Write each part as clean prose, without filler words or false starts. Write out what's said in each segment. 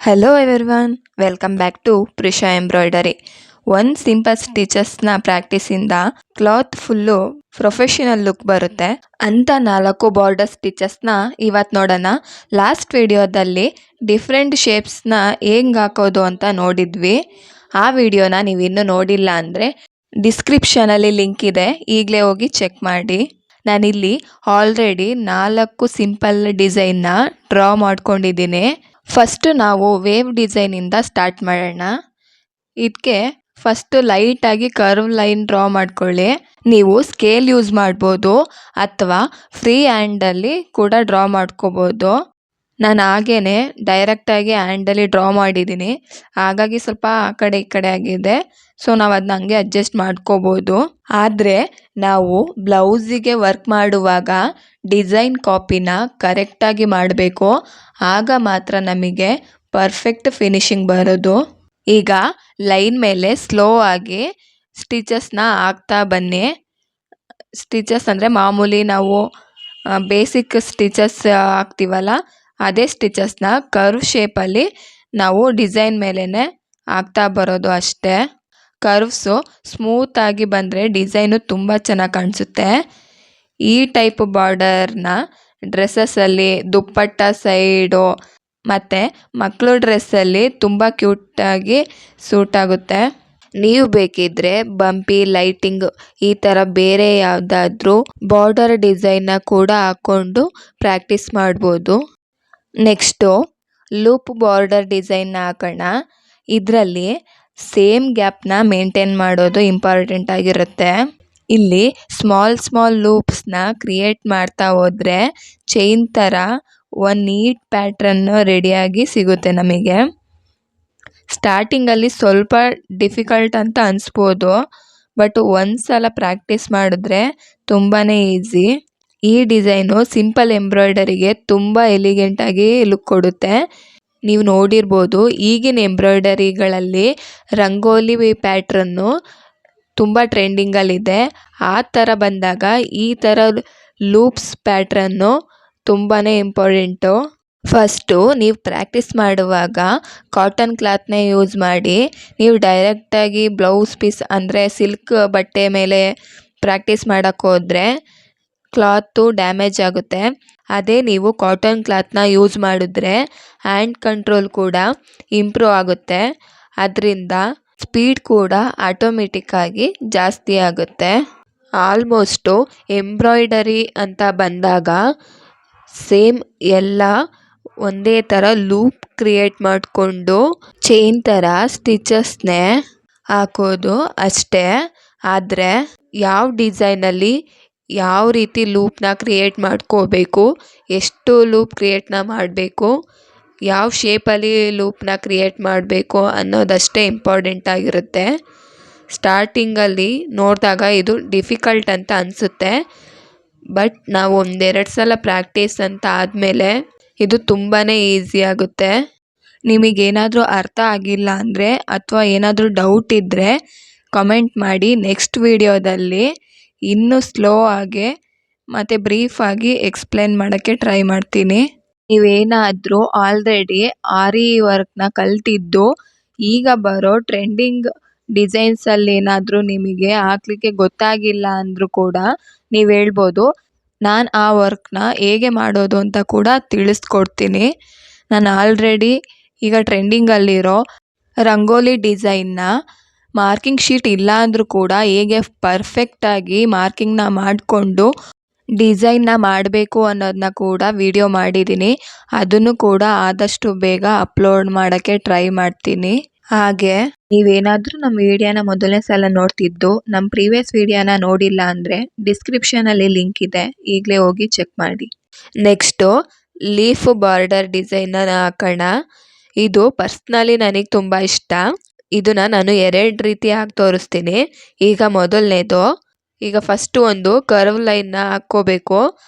Hello everyone, welcome back to Prisha Embroidery. One simple ಸ್ಟಿಚಸ್ನ ಪ್ರಾಕ್ಟೀಸಿಂದ cloth full professional look ಬರುತ್ತೆ ಅಂತ 4 border ಸ್ಟಿಚಸ್ನ ಇವತ್ತು ನೋಡೋಣ. ಲಾಸ್ಟ್ ವಿಡಿಯೋದಲ್ಲಿ ಡಿಫ್ರೆಂಟ್ ಶೇಪ್ಸ್ನ ಹೆಂಗೆ ಹಾಕೋದು ಅಂತ ನೋಡಿದ್ವಿ. ಆ ವಿಡಿಯೋನ ನೀವು ಇನ್ನೂ ನೋಡಿಲ್ಲ ಅಂದರೆ ಡಿಸ್ಕ್ರಿಪ್ಷನಲ್ಲಿ ಲಿಂಕ್ ಇದೆ, ಈಗಲೇ ಹೋಗಿ ಚೆಕ್ ಮಾಡಿ. ನಾನಿಲ್ಲಿ ಆಲ್ರೆಡಿ 4 ಸಿಂಪಲ್ ಡಿಸೈನ್ನ ಡ್ರಾ ಮಾಡ್ಕೊಂಡಿದ್ದೀನಿ. ಫಸ್ಟ್ ನಾವು ವೇವ್ ಡಿಸೈನಿಂದ ಸ್ಟಾರ್ಟ್ ಮಾಡೋಣ. ಇದಕ್ಕೆ ಫಸ್ಟು ಲೈಟಾಗಿ ಕರ್ವ್ ಲೈನ್ ಡ್ರಾ ಮಾಡ್ಕೊಳ್ಳಿ. ನೀವು ಸ್ಕೇಲ್ ಯೂಸ್ ಮಾಡ್ಬೋದು ಅಥವಾ ಫ್ರೀ ಹ್ಯಾಂಡಲ್ಲಿ ಕೂಡ ಡ್ರಾ ಮಾಡ್ಕೋಬೋದು. ನಾನು ಹಾಗೇ ಡೈರೆಕ್ಟಾಗಿ ಹ್ಯಾಂಡಲ್ಲಿ ಡ್ರಾ ಮಾಡಿದ್ದೀನಿ, ಹಾಗಾಗಿ ಸ್ವಲ್ಪ ಆ ಕಡೆ ಈ ಕಡೆ ಆಗಿದೆ. ಸೊ ನಾವು ಅದನ್ನ ಹಂಗೆ ಅಡ್ಜಸ್ಟ್ ಮಾಡ್ಕೋಬೋದು. ಆದರೆ ನಾವು ಬ್ಲೌಸಿಗೆ ವರ್ಕ್ ಮಾಡುವಾಗ ಡಿಸೈನ್ ಕಾಪಿನ ಕರೆಕ್ಟಾಗಿ ಮಾಡಬೇಕು, ಆಗ ಮಾತ್ರ ನಮಗೆ ಪರ್ಫೆಕ್ಟ್ ಫಿನಿಶಿಂಗ್ ಬರೋದು. ಈಗ ಲೈನ್ ಮೇಲೆ ಸ್ಲೋ ಆಗಿ ಸ್ಟಿಚಸ್ನ ಹಾಕ್ತಾ ಬನ್ನಿ. ಸ್ಟಿಚಸ್ ಅಂದರೆ ಮಾಮೂಲಿ ನಾವು ಬೇಸಿಕ್ ಸ್ಟಿಚಸ್ ಹಾಕ್ತೀವಲ್ಲ, ಅದೇ ಸ್ಟಿಚಸ್ನ ಕರ್ವ್ ಶೇಪಲ್ಲಿ ನಾವು ಡಿಸೈನ್ ಮೇಲೇ ಹಾಕ್ತಾ ಬರೋದು ಅಷ್ಟೇ. ಕರ್ವ್ಸು ಸ್ಮೂತಾಗಿ ಬಂದರೆ ಡಿಸೈನು ತುಂಬ ಚೆನ್ನಾಗಿ ಕಾಣಿಸುತ್ತೆ. ಈ ಟೈಪ್ ಬಾರ್ಡರ್ನ ಡ್ರೆಸ್ಸಸ್ಸಲ್ಲಿ, ದುಪ್ಪಟ್ಟ ಸೈಡು ಮತ್ತು ಮಕ್ಕಳು ಡ್ರೆಸ್ಸಲ್ಲಿ ತುಂಬ ಕ್ಯೂಟಾಗಿ ಸೂಟ್ ಆಗುತ್ತೆ. ನೀವು ಬೇಕಿದ್ದರೆ ಬಂಪಿ, ಲೈಟಿಂಗ್ ಈ ಥರ ಬೇರೆ ಯಾವುದಾದ್ರೂ ಬಾರ್ಡರ್ ಡಿಸೈನ್ನ ಕೂಡ ಹಾಕ್ಕೊಂಡು ಪ್ರಾಕ್ಟೀಸ್ ಮಾಡ್ಬೋದು. ನೆಕ್ಸ್ಟು ಲೂಪ್ ಬಾರ್ಡರ್ ಡಿಸೈನ್ನ ಹಾಕೋಣ. ಇದರಲ್ಲಿ ಸೇಮ್ ಗ್ಯಾಪ್ನ ಮೇಂಟೈನ್ ಮಾಡೋದು ಇಂಪಾರ್ಟೆಂಟ್ ಆಗಿರುತ್ತೆ. ಇಲ್ಲಿ ಸ್ಮಾಲ್ ಲೂಪ್ಸ್ನ ಕ್ರಿಯೇಟ್ ಮಾಡ್ತಾ ಹೋದರೆ ಚೈನ್ ಥರ ಒಂದು ನೀಟ್ ಪ್ಯಾಟ್ರನ್ನು ರೆಡಿಯಾಗಿ ಸಿಗುತ್ತೆ ನಮಗೆ. ಸ್ಟಾರ್ಟಿಂಗಲ್ಲಿ ಸ್ವಲ್ಪ ಡಿಫಿಕಲ್ಟ್ ಅಂತ ಅನಿಸ್ಬೋದು, ಬಟ್ ಒಂದು ಸಲ ಪ್ರಾಕ್ಟೀಸ್ ಮಾಡಿದ್ರೆ ತುಂಬಾ ಈಸಿ. ಈ ಡಿಸೈನು ಸಿಂಪಲ್ ಎಂಬ್ರಾಯ್ಡರಿಗೆ ತುಂಬ ಎಲಿಗೆಂಟಾಗಿ ಲುಕ್ ಕೊಡುತ್ತೆ. ನೀವು ನೋಡಿರ್ಬೋದು, ಈಗಿನ ಎಂಬ್ರಾಯ್ಡರಿಗಳಲ್ಲಿ ರಂಗೋಲಿ ಪ್ಯಾಟ್ರನ್ನು ತುಂಬ ಟ್ರೆಂಡಿಂಗಲ್ಲಿದೆ. ಆ ಥರ ಬಂದಾಗ ಈ ಥರ ಲೂಪ್ಸ್ ಪ್ಯಾಟ್ರನ್ನು ತುಂಬಾ ಇಂಪಾರ್ಟೆಂಟು. ಫಸ್ಟು ನೀವು ಪ್ರಾಕ್ಟೀಸ್ ಮಾಡುವಾಗ ಕಾಟನ್ ಕ್ಲಾತ್ನೇ ಯೂಸ್ ಮಾಡಿ. ನೀವು ಡೈರೆಕ್ಟಾಗಿ ಬ್ಲೌಸ್ ಪೀಸ್ ಅಂದರೆ ಸಿಲ್ಕ್ ಬಟ್ಟೆ ಮೇಲೆ ಪ್ರಾಕ್ಟೀಸ್ ಮಾಡೋಕ್ಕೆ ಹೋದರೆ ಕ್ಲಾತು ಡ್ಯಾಮೇಜ್ ಆಗುತ್ತೆ. ಅದೇ ನೀವು ಕಾಟನ್ ಕ್ಲಾತ್ನ ಯೂಸ್ ಮಾಡಿದ್ರೆ ಹ್ಯಾಂಡ್ ಕಂಟ್ರೋಲ್ ಕೂಡ ಇಂಪ್ರೂವ್ ಆಗುತ್ತೆ. ಅದರಿಂದ ಸ್ಪೀಡ್ ಕೂಡ ಆಟೋಮೆಟಿಕ್ಕಾಗಿ ಜಾಸ್ತಿ ಆಗುತ್ತೆ. ಆಲ್ಮೋಸ್ಟು ಎಂಬ್ರಾಯ್ಡರಿ ಅಂತ ಬಂದಾಗ ಸೇಮ್ ಎಲ್ಲ ಒಂದೇ ಥರ ಲೂಪ್ ಕ್ರಿಯೇಟ್ ಮಾಡಿಕೊಂಡು ಚೈನ್ ಥರ ಸ್ಟಿಚಸ್ನೇ ಹಾಕೋದು ಅಷ್ಟೇ. ಆದರೆ ಯಾವ ಡಿಸೈನಲ್ಲಿ ಯಾವ ರೀತಿ ಲೂಪ್ನ ಕ್ರಿಯೇಟ್ ಮಾಡ್ಕೋಬೇಕು, ಎಷ್ಟು ಲೂಪ್ ಕ್ರಿಯೇಟ್ನ ಮಾಡಬೇಕು, ಯಾವ ಶೇಪಲ್ಲಿ ಲೂಪ್ನ ಕ್ರಿಯೇಟ್ ಮಾಡಬೇಕು ಅನ್ನೋದಷ್ಟೇ ಇಂಪಾರ್ಟೆಂಟ್ ಆಗಿರುತ್ತೆ. ಸ್ಟಾರ್ಟಿಂಗಲ್ಲಿ ನೋಡಿದಾಗ ಇದು ಡಿಫಿಕಲ್ಟ್ ಅಂತ ಅನಿಸುತ್ತೆ, ಬಟ್ ನಾವು 1-2 ಸಲ ಪ್ರಾಕ್ಟೀಸ್ ಅಂತ ಆದಮೇಲೆ ಇದು ತುಂಬಾ ಈಸಿ ಆಗುತ್ತೆ. ನಿಮಗೇನಾದರೂ ಅರ್ಥ ಆಗಿಲ್ಲ ಅಂದರೆ ಅಥವಾ ಏನಾದರೂ ಡೌಟ್ ಇದ್ದರೆ ಕಮೆಂಟ್ ಮಾಡಿ. ನೆಕ್ಸ್ಟ್ ವಿಡಿಯೋದಲ್ಲಿ ಇನ್ನೂ ಸ್ಲೋ ಆಗಿ ಮತ್ತು ಬ್ರೀಫಾಗಿ ಎಕ್ಸ್ಪ್ಲೇನ್ ಮಾಡೋಕ್ಕೆ ಟ್ರೈ ಮಾಡ್ತೀನಿ. ನೀವೇನಾದರೂ ಆಲ್ರೆಡಿ ಆರಿ ವರ್ಕ್ನ ಕಲ್ತಿದ್ದು ಈಗ ಬರೋ ಟ್ರೆಂಡಿಂಗ್ ಡಿಸೈನ್ಸಲ್ಲಿ ಏನಾದರೂ ನಿಮಗೆ ಹಾಕ್ಲಿಕ್ಕೆ ಗೊತ್ತಾಗಿಲ್ಲ ಅಂದರೂ ಕೂಡ ನೀವು ಹೇಳ್ಬೋದು. ನಾನು ಆ ವರ್ಕ್ನ ಹೇಗೆ ಮಾಡೋದು ಅಂತ ಕೂಡ ತಿಳಿಸ್ಕೊಡ್ತೀನಿ. ನಾನು ಆಲ್ರೆಡಿ ಈಗ ಟ್ರೆಂಡಿಂಗಲ್ಲಿರೋ ರಂಗೋಲಿ ಡಿಸೈನ್ನ ಮಾರ್ಕಿಂಗ್ ಶೀಟ್ ಇಲ್ಲ ಅಂದರೂ ಕೂಡ ಹೇಗೆ ಪರ್ಫೆಕ್ಟಾಗಿ ಮಾರ್ಕಿಂಗ್ನ ಮಾಡಿಕೊಂಡು ಡಿಸೈನ್ನ ಮಾಡಬೇಕು ಅನ್ನೋದನ್ನ ಕೂಡ ವಿಡಿಯೋ ಮಾಡಿದ್ದೀನಿ. ಅದನ್ನು ಕೂಡ ಆದಷ್ಟು ಬೇಗ ಅಪ್ಲೋಡ್ ಮಾಡೋಕ್ಕೆ ಟ್ರೈ ಮಾಡ್ತೀನಿ. ಹಾಗೆ ನೀವೇನಾದರೂ ನಮ್ಮ ವಿಡಿಯೋನ ಮೊದಲನೇ ಸಲ ನೋಡ್ತಿದ್ದು ನಮ್ಮ ಪ್ರೀವಿಯಸ್ ವಿಡಿಯೋನ ನೋಡಿಲ್ಲ ಅಂದರೆ ಡಿಸ್ಕ್ರಿಪ್ಷನಲ್ಲಿ ಲಿಂಕ್ ಇದೆ, ಈಗಲೇ ಹೋಗಿ ಚೆಕ್ ಮಾಡಿ. ನೆಕ್ಸ್ಟು ಲೀಫ್ ಬಾರ್ಡರ್ ಡಿಸೈನ್ನ ಹಾಕೋಣ. ಇದು ಪರ್ಸ್ನಲಿ ನನಗೆ ತುಂಬ ಇಷ್ಟ. ಇದನ್ನ ನಾನು 2 ರೀತಿಯಾಗಿ ತೋರಿಸ್ತೀನಿ. ಈಗ ಮೊದಲನೇದು, ಈಗ ಫಸ್ಟು ಒಂದು ಕರ್ವ್ ಲೈನ್ನ ಹಾಕ್ಕೋಬೇಕು.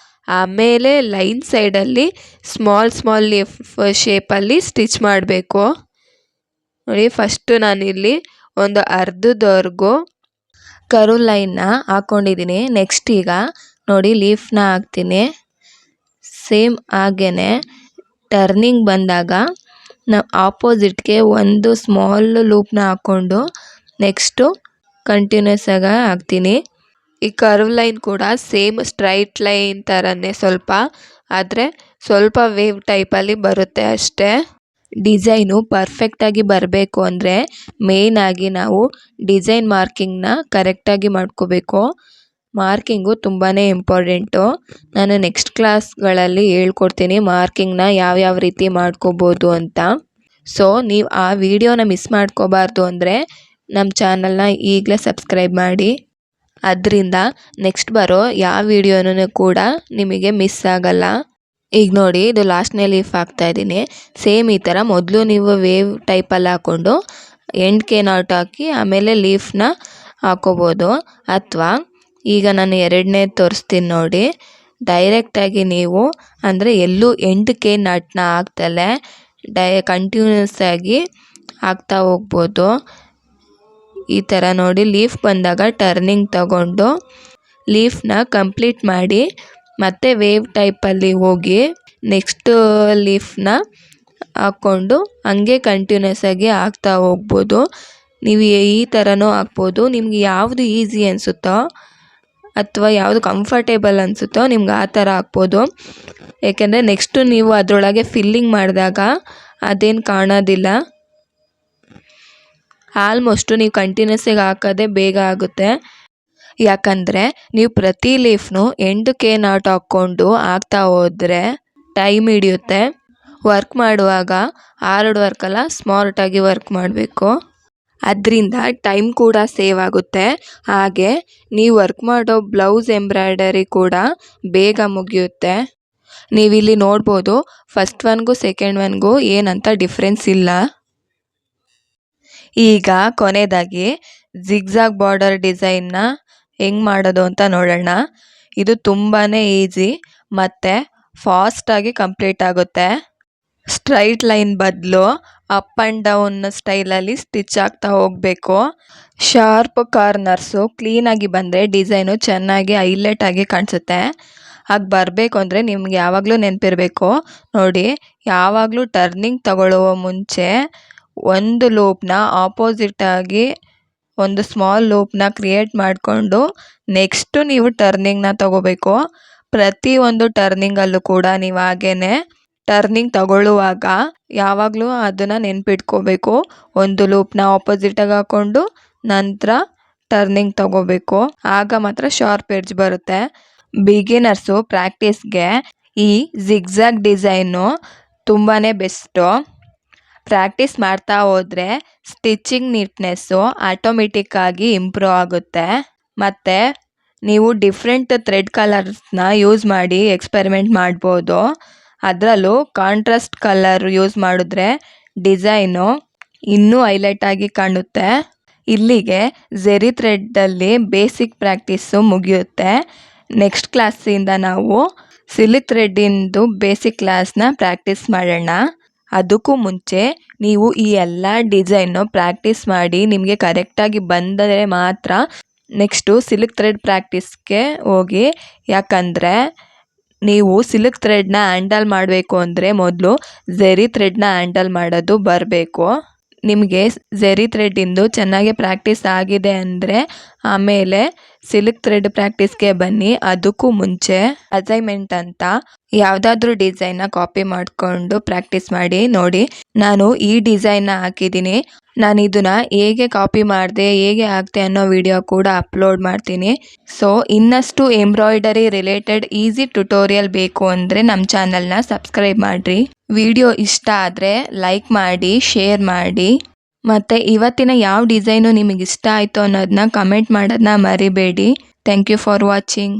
ಆಮೇಲೆ ಲೈನ್ ಸೈಡಲ್ಲಿ ಸ್ಮಾಲ್ ಲೀಫ್ ಶೇಪಲ್ಲಿ ಸ್ಟಿಚ್ ಮಾಡಬೇಕು. ನೋಡಿ, ಫಸ್ಟು ನಾನಿಲ್ಲಿ ಒಂದು ಅರ್ಧದವರೆಗೂ ಕರ್ವ್ ಲೈನ್ನ ಹಾಕ್ಕೊಂಡಿದ್ದೀನಿ. ನೆಕ್ಸ್ಟ್ ಈಗ ನೋಡಿ ಲೀಫ್ನ ಹಾಕ್ತೀನಿ. ಸೇಮ್ ಹಾಗೇ ಟರ್ನಿಂಗ್ ಬಂದಾಗ ನಾವು ಆಪೋಸಿಟ್ಗೆ ಒಂದು ಸ್ಮಾಲ್ ಲೂಪ್ನ ಹಾಕ್ಕೊಂಡು ನೆಕ್ಸ್ಟು ಕಂಟಿನ್ಯೂಸ್ ಆಗಿ ಹಾಕ್ತೀನಿ. ಈ ಕರ್ವ್ ಲೈನ್ ಕೂಡ ಸೇಮ್ ಸ್ಟ್ರೈಟ್ ಲೈನ್ ಥರನೇ ಸ್ವಲ್ಪ, ಆದರೆ ಸ್ವಲ್ಪ ವೇವ್ ಟೈಪಲ್ಲಿ ಬರುತ್ತೆ ಅಷ್ಟೇ. ಡಿಸೈನು ಪರ್ಫೆಕ್ಟಾಗಿ ಬರಬೇಕು ಅಂದರೆ ಮೇಯ್ನಾಗಿ ನಾವು ಡಿಸೈನ್ ಮಾರ್ಕಿಂಗ್ನ ಕರೆಕ್ಟಾಗಿ ಮಾಡ್ಕೋಬೇಕು. ಮಾರ್ಕಿಂಗು ತುಂಬಾ ಇಂಪಾರ್ಟೆಂಟು. ನಾನು ನೆಕ್ಸ್ಟ್ ಕ್ಲಾಸ್ಗಳಲ್ಲಿ ಹೇಳ್ಕೊಡ್ತೀನಿ ಮಾರ್ಕಿಂಗ್ನ ಯಾವ್ಯಾವ ರೀತಿ ಮಾಡ್ಕೋಬೋದು ಅಂತ. ಸೊ ನೀವು ಆ ವಿಡಿಯೋನ ಮಿಸ್ ಮಾಡ್ಕೋಬಾರ್ದು ಅಂದರೆ ನಮ್ಮ ಚಾನಲ್ನ ಈಗಲೇ ಸಬ್ಸ್ಕ್ರೈಬ್ ಮಾಡಿ. ಅದರಿಂದ ನೆಕ್ಸ್ಟ್ ಬರೋ ಯಾವ ವಿಡಿಯೋನೂ ಕೂಡ ನಿಮಗೆ ಮಿಸ್ ಆಗಲ್ಲ. ಈಗ ನೋಡಿ, ಇದು ಲಾಸ್ಟ್ನೇ ಲೀಫ್ ಹಾಕ್ತಾಯಿದ್ದೀನಿ. ಸೇಮ್ ಈ ಥರ ಮೊದಲು ನೀವು ವೇವ್ ಟೈಪಲ್ಲಿ ಹಾಕ್ಕೊಂಡು ಎಂಡ್ಗೆ ನಾಟ್ ಹಾಕಿ ಆಮೇಲೆ ಲೀಫ್ನ ಹಾಕೋಬೋದು. ಅಥವಾ ಈಗ ನಾನು ಎರಡನೇ ತೋರಿಸ್ತೀನಿ ನೋಡಿ, ಡೈರೆಕ್ಟಾಗಿ ನೀವು ಅಂದರೆ ಎಲ್ಲೂ ಎಂಡ್ಗೆ ನಟ್ನ ಹಾಕ್ತಲೇ ಕಂಟಿನ್ಯೂಸ್ ಆಗಿ ಹಾಕ್ತಾ ಹೋಗ್ಬೋದು. ಈ ಥರ ನೋಡಿ, ಲೀಫ್ ಬಂದಾಗ ಟರ್ನಿಂಗ್ ತಗೊಂಡು ಲೀಫ್ನ ಕಂಪ್ಲೀಟ್ ಮಾಡಿ ಮತ್ತೆ ವೇವ್ ಟೈಪಲ್ಲಿ ಹೋಗಿ ನೆಕ್ಸ್ಟ್ ಲೀಫ್ನ ಹಾಕ್ಕೊಂಡು ಹಂಗೆ ಕಂಟಿನ್ಯೂಸ್ ಆಗಿ ಹಾಕ್ತಾ ಹೋಗ್ಬೋದು. ನೀವು ಈ ಥರನೂ ಹಾಕ್ಬೋದು. ನಿಮ್ಗೆ ಯಾವುದು ಈಸಿ ಅನಿಸುತ್ತೋ ಅಥವಾ ಯಾವುದು ಕಂಫರ್ಟೇಬಲ್ ಅನಿಸುತ್ತೋ ನಿಮ್ಗೆ ಆ ಥರ ಹಾಕ್ಬೋದು. ಏಕೆಂದರೆ ನೆಕ್ಸ್ಟು ನೀವು ಅದರೊಳಗೆ ಫಿಲ್ಲಿಂಗ್ ಮಾಡಿದಾಗ ಅದೇನು ಕಾಣೋದಿಲ್ಲ. ಆಲ್ಮೋಸ್ಟು ನೀವು ಕಂಟಿನ್ಯೂಸ್ ಆಗಿ ಹಾಕೋದೇ ಬೇಗ ಆಗುತ್ತೆ. ಯಾಕಂದರೆ ನೀವು ಪ್ರತಿ ಲೀಫ್ನು ಎಂಡ್ಗೆ ನಾಟ್ ಹಾಕ್ಕೊಂಡು ಹಾಕ್ತಾ ಹೋದರೆ ಟೈಮ್ ಹಿಡಿಯುತ್ತೆ. ವರ್ಕ್ ಮಾಡುವಾಗ ಹಾರ್ಡ್ ವರ್ಕಲ್ಲ, ಸ್ಮಾರ್ಟಾಗಿ ವರ್ಕ್ ಮಾಡಬೇಕು. ಅದರಿಂದ ಟೈಮ್ ಕೂಡ ಸೇವ್ ಆಗುತ್ತೆ. ಹಾಗೆ ನೀವು ವರ್ಕ್ ಮಾಡೋ ಬ್ಲೌಸ್ ಎಂಬ್ರಾಯ್ಡರಿ ಕೂಡ ಬೇಗ ಮುಗಿಯುತ್ತೆ. ನೀವಿಲ್ಲಿ ನೋಡ್ಬೋದು, ಫಸ್ಟ್ ಒನ್ಗೂ ಸೆಕೆಂಡ್ ಒನ್ಗೂ ಏನಂತ ಡಿಫ್ರೆನ್ಸ್ ಇಲ್ಲ. ಈಗ ಕೊನೆಯದಾಗಿ ಜಿಗ್ಜಾಗ್ ಬಾರ್ಡರ್ ಡಿಸೈನ್ನ ಹೆಂಗೆ ಮಾಡೋದು ಅಂತ ನೋಡೋಣ. ಇದು ತುಂಬಾ ಈಸಿ ಮತ್ತು ಫಾಸ್ಟಾಗಿ ಕಂಪ್ಲೀಟ್ ಆಗುತ್ತೆ. ಸ್ಟ್ರೈಟ್ ಲೈನ್ ಬದಲು ಅಪ್ ಆ್ಯಂಡ್ ಡೌನ್ ಸ್ಟೈಲಲ್ಲಿ ಸ್ಟಿಚ್ ಆಗ್ತಾ ಹೋಗಬೇಕು. ಶಾರ್ಪ್ ಕಾರ್ನರ್ಸು ಕ್ಲೀನಾಗಿ ಬಂದರೆ ಡಿಸೈನು ಚೆನ್ನಾಗಿ ಹೈಲೈಟಾಗಿ ಕಾಣಿಸುತ್ತೆ. ಹಾಗೆ ಬರಬೇಕು ಅಂದರೆ ನಿಮ್ಗೆ ಯಾವಾಗಲೂ ನೆನಪಿರಬೇಕು ನೋಡಿ, ಯಾವಾಗಲೂ ಟರ್ನಿಂಗ್ ತಗೊಳ್ಳುವ ಮುಂಚೆ ಒಂದು ಲೂಪ್ನ ಆಪೋಸಿಟಾಗಿ ಒಂದು ಸ್ಮಾಲ್ ಲೂಪ್ನ ಕ್ರಿಯೇಟ್ ಮಾಡಿಕೊಂಡು ನೆಕ್ಸ್ಟು ನೀವು ಟರ್ನಿಂಗ್ನ ತಗೋಬೇಕು. ಪ್ರತಿಯೊಂದು ಟರ್ನಿಂಗಲ್ಲೂ ಕೂಡ ನೀವು ಹಾಗೇ ಟರ್ನಿಂಗ್ ತಗೊಳ್ಳುವಾಗ ಯಾವಾಗಲೂ ಅದನ್ನು ನೆನ್ಪಿಟ್ಕೋಬೇಕು. ಒಂದು ಲೂಪ್ನ ಆಪೋಸಿಟಾಗಿ ಹಾಕ್ಕೊಂಡು ನಂತರ ಟರ್ನಿಂಗ್ ತಗೋಬೇಕು. ಆಗ ಮಾತ್ರ ಶಾರ್ಪ್ ಎಡ್ಜ್ ಬರುತ್ತೆ. ಬಿಗಿನರ್ಸು ಪ್ರಾಕ್ಟೀಸ್ಗೆ ಈ ಜಿಗ್ಜಾಗ್ ಡಿಸೈನು ತುಂಬಾ ಬೆಸ್ಟು. ಪ್ರಾಕ್ಟೀಸ್ ಮಾಡ್ತಾ ಹೋದರೆ ಸ್ಟಿಚಿಂಗ್ ನೀಟ್ನೆಸ್ಸು ಆಟೋಮೆಟಿಕ್ಕಾಗಿ ಇಂಪ್ರೂವ್ ಆಗುತ್ತೆ. ಮತ್ತು ನೀವು ಡಿಫ್ರೆಂಟ್ ಥ್ರೆಡ್ ಕಲರ್ಸ್ನ ಯೂಸ್ ಮಾಡಿ ಎಕ್ಸ್ಪೆರಿಮೆಂಟ್ ಮಾಡ್ಬೋದು. ಅದರಲ್ಲೂ ಕಾಂಟ್ರಾಸ್ಟ್ ಕಲರ್ ಯೂಸ್ ಮಾಡಿದ್ರೆ ಡಿಸೈನು ಇನ್ನೂ ಹೈಲೈಟಾಗಿ ಕಾಣುತ್ತೆ. ಇಲ್ಲಿಗೆ ಝೆರಿ ಥ್ರೆಡ್ಡಲ್ಲಿ ಬೇಸಿಕ್ ಪ್ರಾಕ್ಟೀಸು ಮುಗಿಯುತ್ತೆ. ನೆಕ್ಸ್ಟ್ ಕ್ಲಾಸಿಂದ ನಾವು ಸಿಲ್ಕ್ ಥ್ರೆಡ್ಡಿಂದು ಬೇಸಿಕ್ ಕ್ಲಾಸ್ನ ಪ್ರಾಕ್ಟೀಸ್ ಮಾಡೋಣ. ಅದಕ್ಕೂ ಮುಂಚೆ ನೀವು ಈ ಎಲ್ಲ ಡಿಸೈನು ಪ್ರಾಕ್ಟೀಸ್ ಮಾಡಿ ನಿಮಗೆ ಕರೆಕ್ಟಾಗಿ ಬಂದರೆ ಮಾತ್ರ ನೆಕ್ಸ್ಟು ಸಿಲ್ಕ್ ಥ್ರೆಡ್ ಪ್ರಾಕ್ಟೀಸ್ಗೆ ಹೋಗಿ. ಯಾಕಂದರೆ ನೀವು ಸಿಲ್ಕ್ ಥ್ರೆಡ್ನ ಹ್ಯಾಂಡಲ್ ಮಾಡಬೇಕು ಅಂದರೆ ಮೊದಲು ಝೆರಿ ಥ್ರೆಡ್ನ ಹ್ಯಾಂಡಲ್ ಮಾಡೋದು ಬರಬೇಕು. ನಿಮಗೆ ಝೆರಿ ಥ್ರೆಡ್ಡಿಂದು ಚೆನ್ನಾಗಿ ಪ್ರಾಕ್ಟೀಸ್ ಆಗಿದೆ ಅಂದರೆ ಆಮೇಲೆ ಸಿಲ್ಕ್ ಥ್ರೆಡ್ ಪ್ರಾಕ್ಟೀಸ್ಗೆ ಬನ್ನಿ. ಅದಕ್ಕೂ ಮುಂಚೆ ಅಸೈನ್ಮೆಂಟ್ ಅಂತ ಯಾವುದಾದ್ರೂ ಡಿಸೈನ್ನ ಕಾಪಿ ಮಾಡಿಕೊಂಡು ಪ್ರಾಕ್ಟೀಸ್ ಮಾಡಿ ನೋಡಿ. ನಾನು ಈ ಡಿಸೈನ್ನ ಹಾಕಿದ್ದೀನಿ. ನಾನು ಇದನ್ನು ಹೇಗೆ ಕಾಪಿ ಮಾಡಿದೆ, ಹೇಗೆ ಹಾಕ್ತೆ ಅನ್ನೋ ವಿಡಿಯೋ ಕೂಡ ಅಪ್ಲೋಡ್ ಮಾಡ್ತೀನಿ. ಸೊ ಇನ್ನಷ್ಟು ಎಂಬ್ರಾಯ್ಡರಿ ರಿಲೇಟೆಡ್ ಈಸಿ ಟ್ಯುಟೋರಿಯಲ್ ಬೇಕು ಅಂದರೆ ನಮ್ಮ ಚಾನಲ್ನ ಸಬ್ಸ್ಕ್ರೈಬ್ ಮಾಡಿರಿ. ವಿಡಿಯೋ ಇಷ್ಟ ಆದರೆ ಲೈಕ್ ಮಾಡಿ, ಶೇರ್ ಮಾಡಿ. ಮತ್ತು ಇವತ್ತಿನ ಯಾವ ಡಿಸೈನು ನಿಮಗೆ ಇಷ್ಟ ಆಯಿತು ಅನ್ನೋದನ್ನ ಕಮೆಂಟ್ ಮಾಡೋದನ್ನ ಮರಿಬೇಡಿ. Thank you for watching.